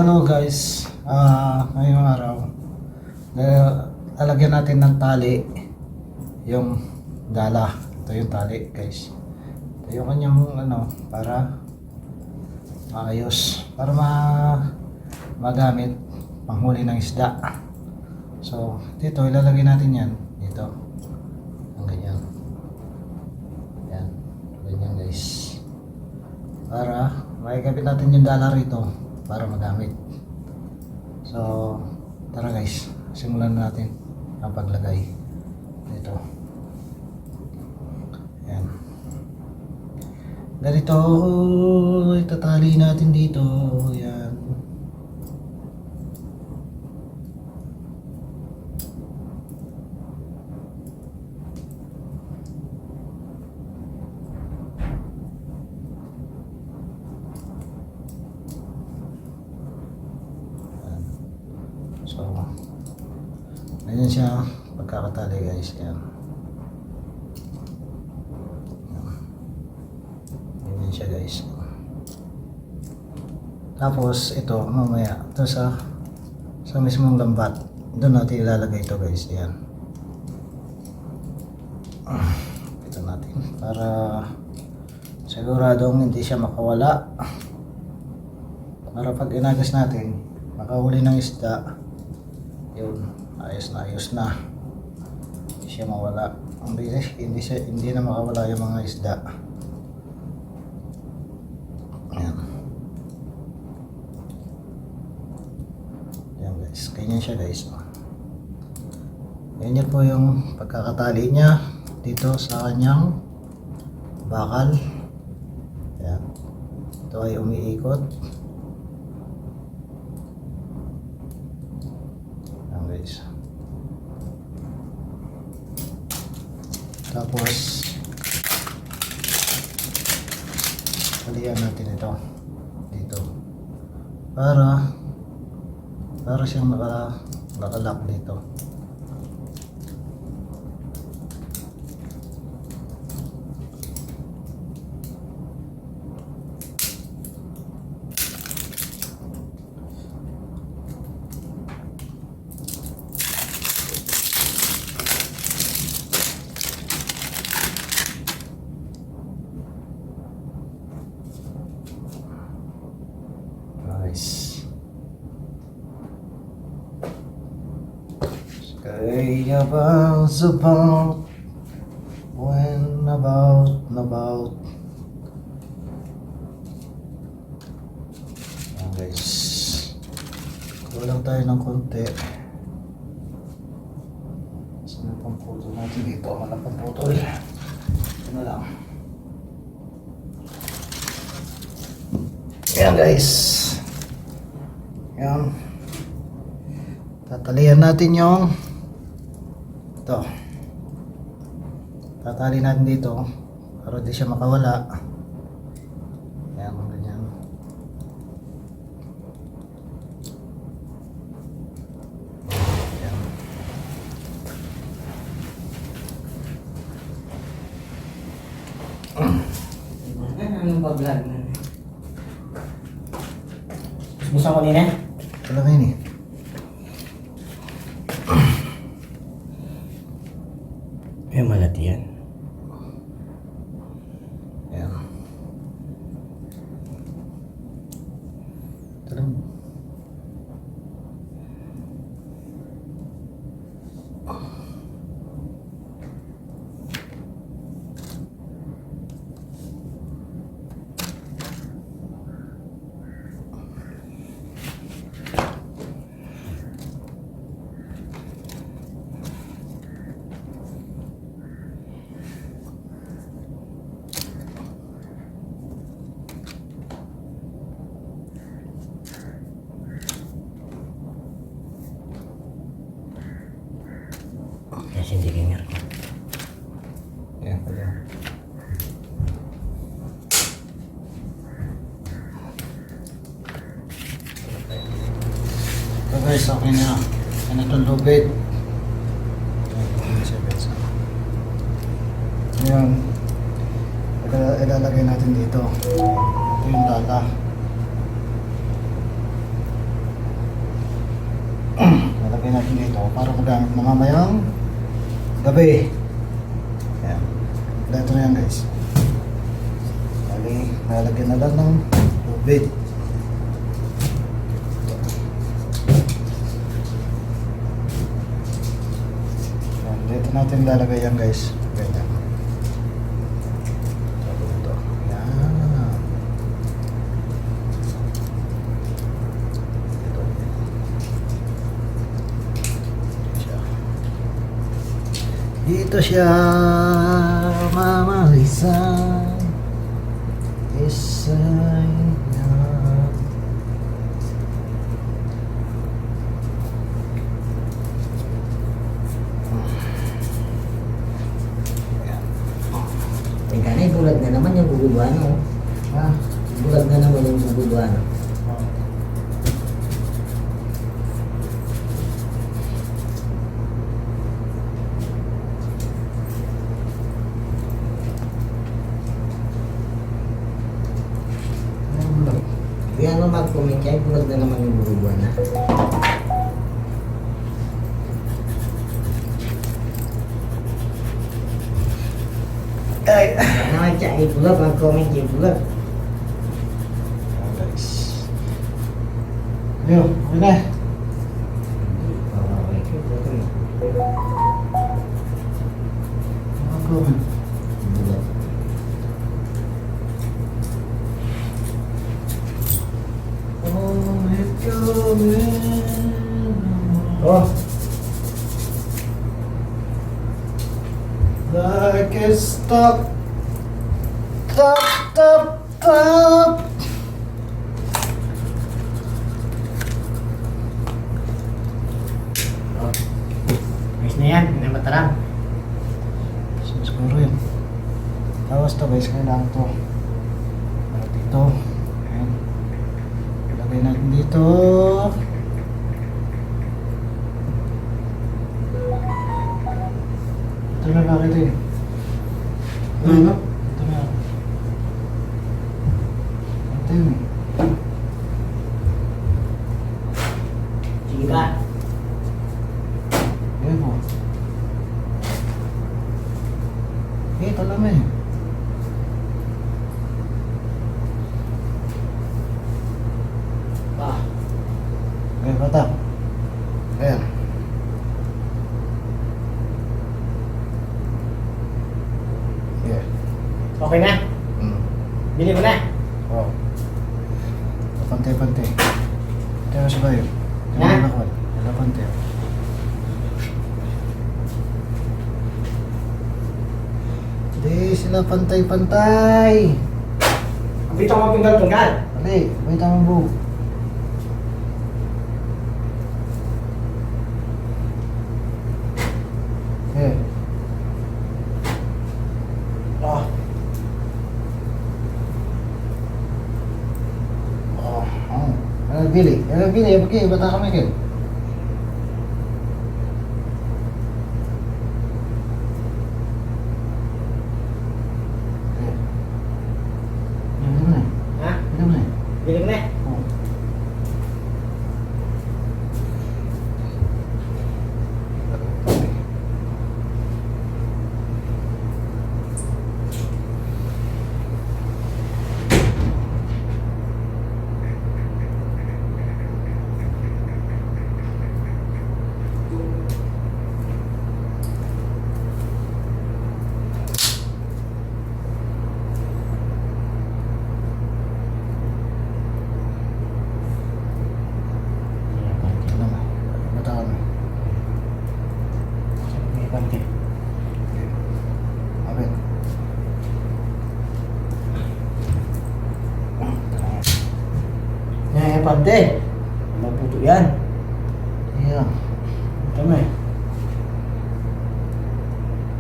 Hello guys, ngayong araw lalagyan natin ng tali yung dala. Ito yung tali guys. Ito yung kanyang para maayos, para magamit panghuli ng isda. So dito ilalagay natin yan dito ang ganyan. Yan, ganyan guys, para makikabit natin yung dala rito para magamit. So tara guys, simulan na natin ang paglagay dito. Yan, ganito itatali natin dito. Yan, so ganyan siya pagkakatali guys. Yan, ganyan siya guys. Tapos ito mamaya ito sa mismong lambat, doon natin ilalagay ito guys. Yan, ito natin para siguradong hindi siya makawala, para pag inagas natin makahuli ng isda, yun, ayos na, hindi siya mawala. Hindi na makawala yung mga isda. Ayan, yan guys, ganyan siya guys. Ganyan po yung pagkakatali niya dito sa kanyang bakal. Ayan, ito ay umiikot. Guys, tapos talian natin ito dito para siyang nakalock dito. Kaya bounce about when about yan guys, kulang tayo ng konti. Saan pang putol natin dito? Wala pang putol. Ito na lang. Yan guys, yan, tatalian natin yung ito, tatali natin dito para di siya makawala. Yan, ganyan. Yan, anong pa-vlog na? Gusto ko nina? ito lang yun eh. Eh, malat yan. Yan, ito lang. Kasi hindi ganyan. Yan, pala. So guys, okay na. Yan na itong lubid. Ngayon, ilalagay natin dito. Ito yung dala. natin dito para magamit na mamayang gabi. Ayan. Ito na yan guys. Bali, lalagyan na lang ng tubig. Ayan, dito natin lalagay yan guys. Ganyan. Sabi ito. Ayan. Dito siya, Mama Lisa. Isay na. Teka na, bulag na naman yung guguduhan, no? Ha? Bulag na naman yung guguduhan. Kaya ano mag-comment kayo, bulag na naman yung guguduhan na. Ay! Ano siya, bulag, mag-comment kayo, bulag. Guys. Ayun, okay na. Comment. Bulag. Oh, it's coming. Oh, Like a stop, stop, stop, stop. ayos na yan, hindi na matarang. So, siguro yun. Tapos to guys, kailangan to. Para dito. Ayan. Ilagay natin dito. Ito na bakit eh. Ano? Ito na. Ito yun eh. Sige ba? Ayan po. Ito lang eh. Ah, Ayan, patap. Ayan. Yeah. okay na? Bili mo na? Wow. Pantay-pantay. Tayo sa bayo. Ha? Wala pantay. Hindi sila pantay-pantay. Kapito mo pinggal-pinggal. Ali, may tamang buhok. Eh. Oh, Oh. Ano bili? Ano bili? Bakit? Bata kami kayo. ha? Ano na? Bili mo na? Oh. Ano na? Bata kami. May konti. Amin. Eh, pante. Maputo yan. Yeah. Tama eh.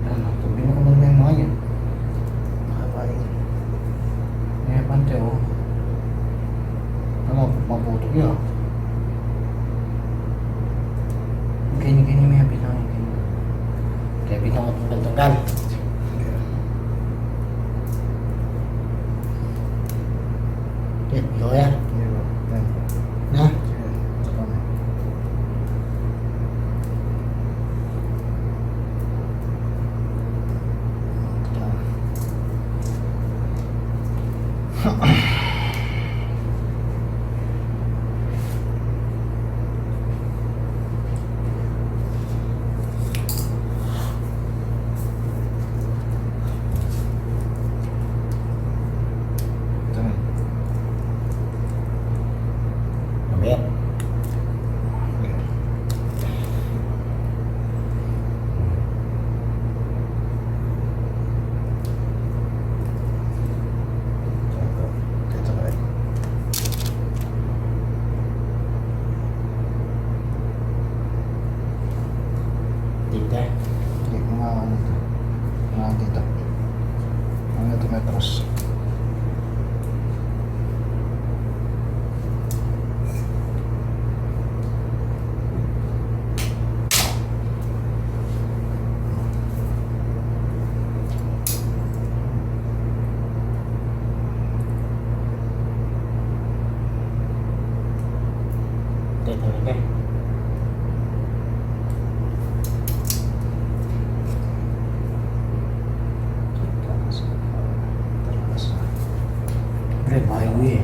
Ano? Tubig mo naman yung mga yun. Nakapain. Eh, pante oh. Ano? Mabuto yun. Kini-kini may hapit lang. Kaya bitang at tunggal-tunggal. Yan, ikaw yan. Iya, Bang. Yan. Na? Yan. Bata kami. Ito talaga. Pre, bayo eh.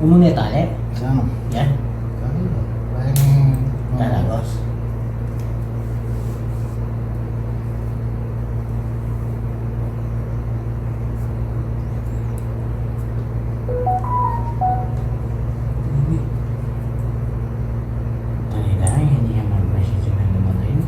Umuna tali? Saan? Yan. Kanino? Parang... Talagos. Talaga, hindi naman masisip na naman na yun.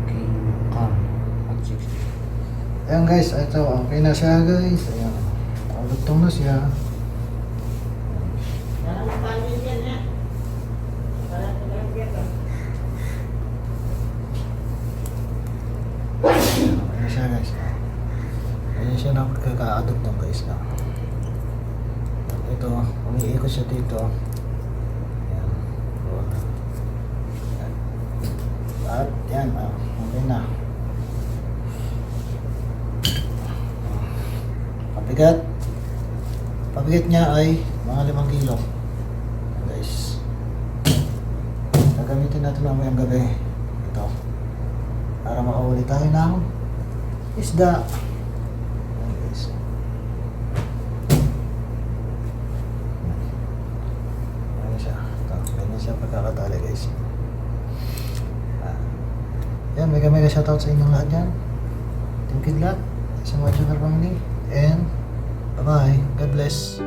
Okay, come. At 60. Ayan guys, ito okay na siya guys. Ayan. Lutong na siya. Okay na siya guys. Ayan siya na kaka-adopt ng guys na. Ito, umiikot siya dito. Ayan. Ayan. At yan, okay na. Pabigat. Pabigat niya ay mga 5 kilo. Guys. Gagamitin natin mamayang gabi. Ito. Para makahuli tayo ng isda. Ayan guys. Ayan siya. Ito. Ganyan siya pagkakatali guys. Yan, mega shoutout sa inyong lahat dyan. Team Kidlat, sa mga Junior Family. And bye-bye. God bless.